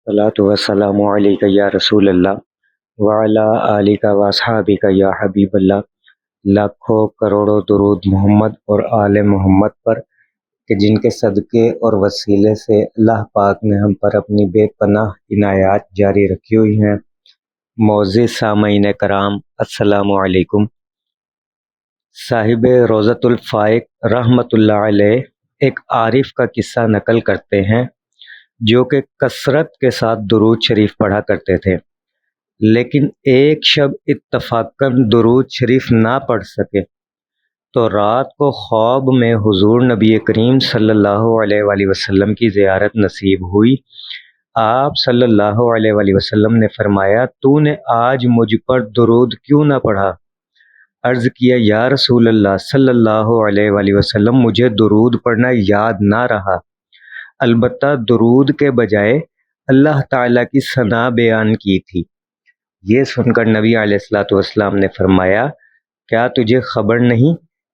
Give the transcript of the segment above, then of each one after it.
सलातु वस्सलामु अलैका या रसूल अल्लाह वअला आलिका वअसहाबिका या हबीब अल्लाह। लाखों करोड़ों दुरूद मोहम्मद और आले मोहम्मद पर कि जिनके सदक़े और वसीले से अल्लाह पाक ने हम पर अपनी बेपनाह इनायात जारी रखी हुई हैं। मोअज़्ज़िज़ सामईन कराम, अस्सलामु अलैकुम। साहिब रोज़तुल फ़ाइक रहमतुल्लाह अलैह एक आरिफ का किस्सा नकल करते हैं जो कि कसरत के साथ दुरूद शरीफ पढ़ा करते थे, लेकिन एक शब इत्तफ़ाक़न दुरूद शरीफ ना पढ़ सके तो रात को ख्वाब में हुज़ूर नबी करीम सल्लल्लाहु अलैहि वसल्लम की ज़ियारत नसीब हुई। आप सल्लल्लाहु अलैहि वसल्लम ने फरमाया, तूने आज मुझ पर दुरूद क्यों ना पढ़ा? अर्ज़ किया, या रसूल अल्लाह सल्लल्लाहु अलैहि वसल्लम, मुझे दुरूद पढ़ना याद ना रहा, अलबत्ता दुरूद के बजाय अल्लाह ताला की सना बयान की थी। ये सुनकर नबी अलैहिस्सलातु वस्सलाम ने फरमाया, क्या तुझे खबर नहीं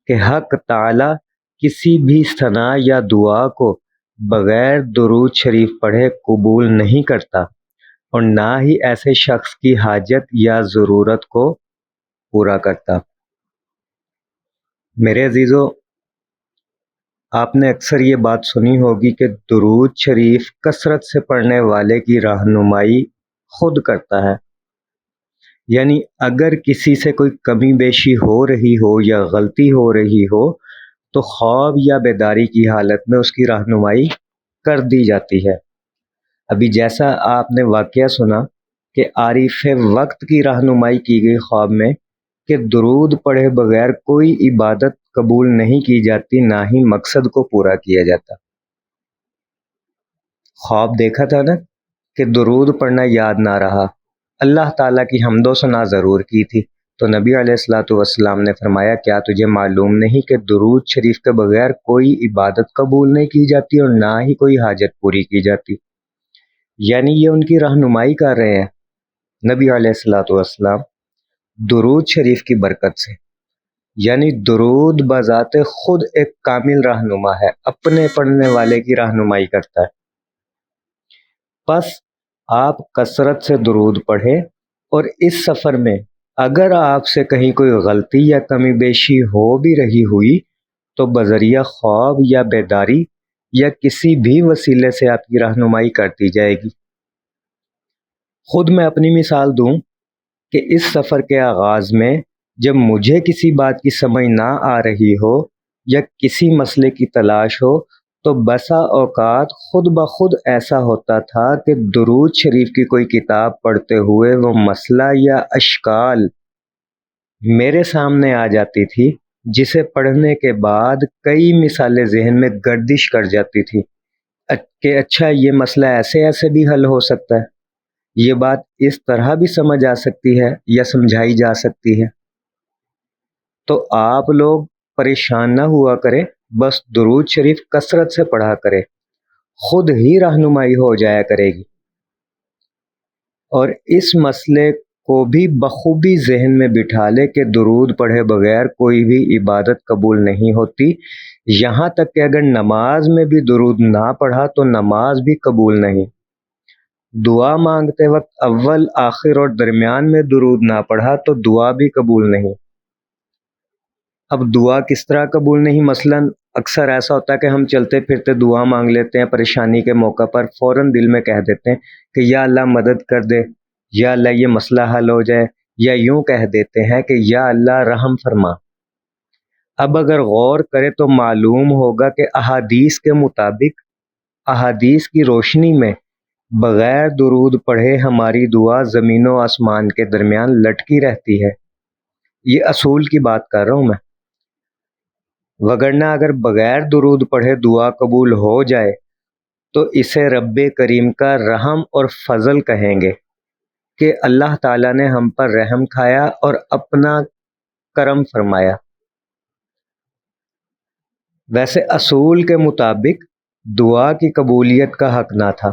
कि हक ताला किसी भी सना या दुआ को बग़ैर दुरूद शरीफ पढ़े कबूल नहीं करता और ना ही ऐसे शख्स की हाजत या ज़रूरत को पूरा करता। मेरे अजीज़ों, आपने अक्सर ये बात सुनी होगी कि दुरूद शरीफ कसरत से पढ़ने वाले की रहनुमाई खुद करता है। यानी अगर किसी से कोई कमी बेशी हो रही हो या गलती हो रही हो तो ख्वाब या बेदारी की हालत में उसकी रहनुमाई कर दी जाती है। अभी जैसा आपने वाक़या सुना कि आरिफ वक्त की रहनुमाई की गई ख्वाब में कि दुरूद पढ़े बगैर कोई इबादत कबूल नहीं की जाती, ना ही मकसद को पूरा किया जाता। ख्वाब देखा था ना कि दुरूद पढ़ना याद ना रहा, अल्लाह ताला की हम्दो सना ज़रूर की थी। तो नबी अलैहिस्सलातु वस्सलाम ने फरमाया, क्या तुझे मालूम नहीं कि दुरूद शरीफ के बगैर कोई इबादत कबूल नहीं की जाती और ना ही कोई हाजत पूरी की जाती। यानी ये उनकी रहनुमाई कर रहे हैं नबी अलैहिस्सलातु वस्सलाम दुरूद शरीफ की बरकत से। यानी दुरूद बज़ाते खुद एक कामिल रहनुमा है, अपने पढ़ने वाले की रहनुमाई करता है। बस आप कसरत से दुरूद पढ़ें और इस सफ़र में अगर आपसे कहीं कोई गलती या कमी बेशी हो भी रही हुई तो बज़रिया ख्वाब या बेदारी या किसी भी वसीले से आपकी रहनुमाई करती जाएगी। खुद मैं अपनी मिसाल दूं कि इस सफ़र के आगाज़ में जब मुझे किसी बात की समझ ना आ रही हो या किसी मसले की तलाश हो तो बसा औकात खुद ब खुद ऐसा होता था कि दुरूद शरीफ की कोई किताब पढ़ते हुए वो मसला या अश्काल मेरे सामने आ जाती थी, जिसे पढ़ने के बाद कई मिसालें ज़हन में गर्दिश कर जाती थी कि अच्छा, ये मसला ऐसे ऐसे भी हल हो सकता है, ये बात इस तरह भी समझ आ सकती है या समझाई जा सकती है। तो आप लोग परेशान ना हुआ करें, बस दुरूद शरीफ कसरत से पढ़ा करें, खुद ही रहनुमाई हो जाया करेगी। और इस मसले को भी बखूबी जहन में बिठा ले कि दुरूद पढ़े बगैर कोई भी इबादत कबूल नहीं होती। यहाँ तक कि अगर नमाज में भी दुरूद ना पढ़ा तो नमाज भी कबूल नहीं। दुआ मांगते वक्त अव्वल, आखिर और दरमियान में दुरूद ना पढ़ा तो दुआ भी कबूल नहीं। अब दुआ किस तरह कबूल नहीं? मसलन अक्सर ऐसा होता है कि हम चलते फिरते दुआ मांग लेते हैं, परेशानी के मौका पर फ़ौरन दिल में कह देते हैं कि या अल्लाह मदद कर दे, या अल्लाह ये मसला हल हो जाए, या यूं कह देते हैं कि या अल्लाह रहम फरमा। अब अगर गौर करें तो मालूम होगा कि अहादीस के मुताबिक, अहादीस की रोशनी में बग़ैर दुरूद पढ़े हमारी दुआ ज़मीन व आसमान के दरमियान लटकी रहती है। ये असूल की बात कर रहा हूँ मैं। वगरना अगर बग़ैर दुरूद पढ़े दुआ कबूल हो जाए तो इसे रब्बे करीम का रहम और फजल कहेंगे कि अल्लाह ताला ने हम पर रहम खाया और अपना करम फरमाया। वैसे असूल के मुताबिक दुआ की कबूलियत का हक ना था,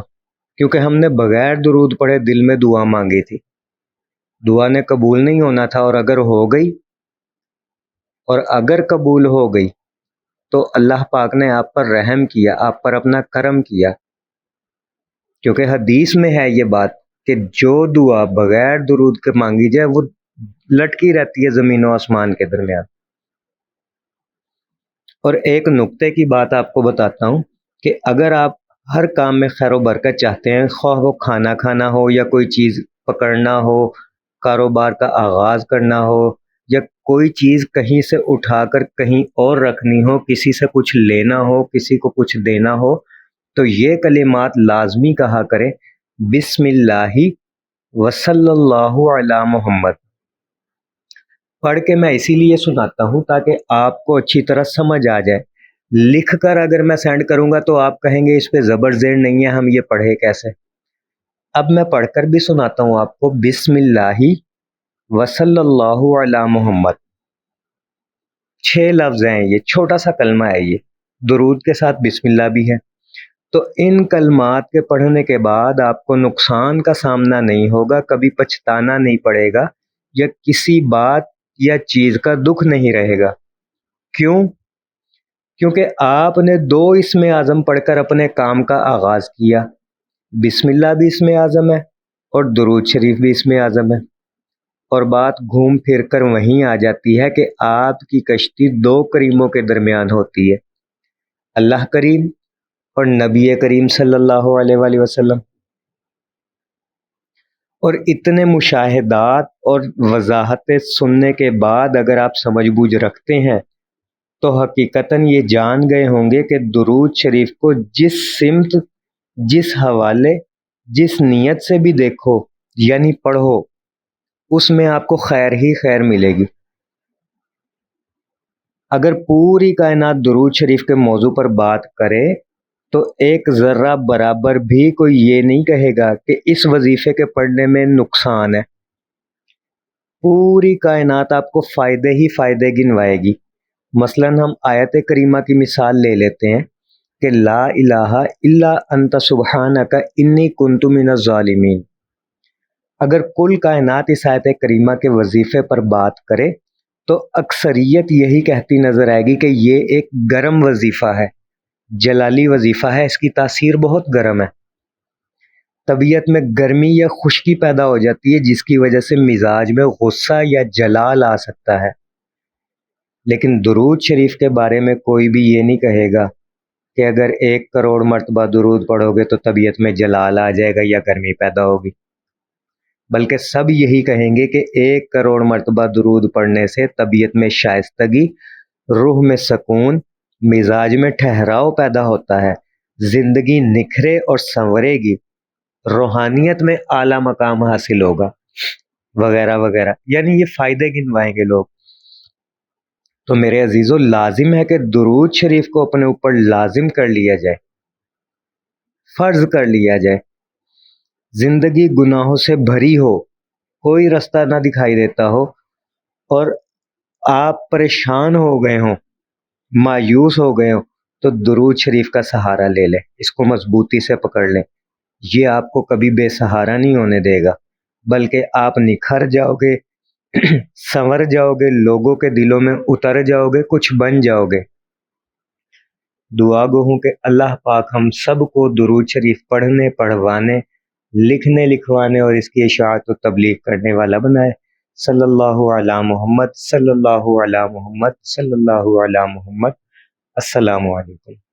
क्योंकि हमने बग़ैर दुरूद पढ़े दिल में दुआ मांगी थी। दुआ ने कबूल नहीं होना था, और अगर कबूल हो गई तो अल्लाह पाक ने आप पर रहम किया, आप पर अपना करम किया, کیونکہ حدیث میں ہے یہ بات کہ جو دعا بغیر درود کے مانگی جائے وہ لٹکی رہتی ہے زمین و آسمان کے درمیان۔ اور ایک نقطے کی بات آپ کو بتاتا ہوں کہ اگر آپ ہر کام میں خیر و برکت چاہتے ہیں، خواہ وہ کھانا کھانا ہو یا کوئی چیز پکڑنا ہو، کاروبار کا آغاز کرنا ہو، یا کوئی چیز کہیں سے اٹھا کر کہیں اور رکھنی ہو، کسی سے کچھ لینا ہو، کسی کو کچھ دینا ہو، تو یہ کلمات لازمی کہا کریں، بسم اللہ وصلی اللہ علی محمد۔ پڑھ کے میں اسی لیے سناتا ہوں تاکہ آپ کو اچھی طرح سمجھ آ جائے۔ لکھ کر اگر میں سینڈ کروں گا تو آپ کہیں گے اس پہ زبر زیر نہیں ہے، ہم یہ پڑھے کیسے؟ اب میں پڑھ کر بھی سناتا ہوں آپ کو، بسم اللہ وصلی اللہ علی محمد۔ 6 لفظ ہیں، یہ چھوٹا سا کلمہ ہے، یہ درود کے ساتھ بسم اللہ بھی ہے۔ تو ان کلمات کے پڑھنے کے بعد آپ کو نقصان کا سامنا نہیں ہوگا، کبھی پچھتانا نہیں پڑے گا، یا کسی بات یا چیز کا دکھ نہیں رہے گا۔ کیوں؟ کیونکہ آپ نے 2 اسم اعظم پڑھ کر اپنے کام کا آغاز کیا۔ بسم اللہ بھی اسم اعظم ہے اور درود شریف بھی اسم اعظم ہے، اور بات گھوم پھر کر وہیں آ جاتی ہے کہ آپ کی کشتی 2 کریموں کے درمیان ہوتی ہے، اللہ کریم اور نبی کریم صلی اللہ علیہ وآلہ وسلم۔ اور اتنے مشاہدات اور وضاحتیں سننے کے بعد اگر آپ سمجھ بوجھ رکھتے ہیں تو حقیقتاً یہ جان گئے ہوں گے کہ درود شریف کو جس سمت، جس حوالے، جس نیت سے بھی دیکھو یعنی پڑھو، اس میں آپ کو خیر ہی خیر ملے گی۔ اگر پوری کائنات درود شریف کے موضوع پر بات کرے تو ایک ذرہ برابر بھی کوئی یہ نہیں کہے گا کہ اس وظیفے کے پڑھنے میں نقصان ہے۔ پوری کائنات آپ کو فائدے ہی فائدے گنوائے گی۔ مثلا ہم آیت کریمہ کی مثال لے لیتے ہیں کہ لا الہ الا انت سبحانک انی کنت من الظالمین۔ اگر کل کائنات اس آیت کریمہ کے وظیفے پر بات کرے تو اکثریت یہی کہتی نظر آئے گی کہ یہ ایک گرم وظیفہ ہے، جلالی وظیفہ ہے، اس کی تاثیر بہت گرم ہے، طبیعت میں گرمی یا خشکی پیدا ہو جاتی ہے جس کی وجہ سے مزاج میں غصہ یا جلال آ سکتا ہے۔ لیکن درود شریف کے بارے میں کوئی بھی یہ نہیں کہے گا کہ اگر 1 کروڑ مرتبہ درود پڑھو گے تو طبیعت میں جلال آ جائے گا یا گرمی پیدا ہوگی، بلکہ سب یہی کہیں گے کہ 1 کروڑ مرتبہ درود پڑھنے سے طبیعت میں شائستگی، روح میں سکون، مزاج میں ٹھہراؤ پیدا ہوتا ہے، زندگی نکھرے اور سنورے گی، روحانیت میں اعلیٰ مقام حاصل ہوگا، وغیرہ وغیرہ، یعنی یہ فائدے گنوائیں گے لوگ۔ تو میرے عزیزو، لازم ہے کہ درود شریف کو اپنے اوپر لازم کر لیا جائے، فرض کر لیا جائے۔ زندگی گناہوں سے بھری ہو، کوئی رستہ نہ دکھائی دیتا ہو، اور آپ پریشان ہو گئے ہوں، مایوس ہو گئے ہوں، تو درود شریف کا سہارا لے لیں، اس کو مضبوطی سے پکڑ لیں۔ یہ آپ کو کبھی بے سہارا نہیں ہونے دے گا، بلکہ آپ نکھر جاؤ گے، سنور جاؤ گے، لوگوں کے دلوں میں اتر جاؤ گے، کچھ بن جاؤ گے۔ دعا گو ہوں کہ اللہ پاک ہم سب کو درود شریف پڑھنے، پڑھوانے، لکھنے، لکھوانے اور اس کی اشاعت و تبلیغ کرنے والا بنائے۔ صلی اللہ علی محمد، صلی اللہ علی محمد، صلی اللہ علی محمد۔ السلام علیکم۔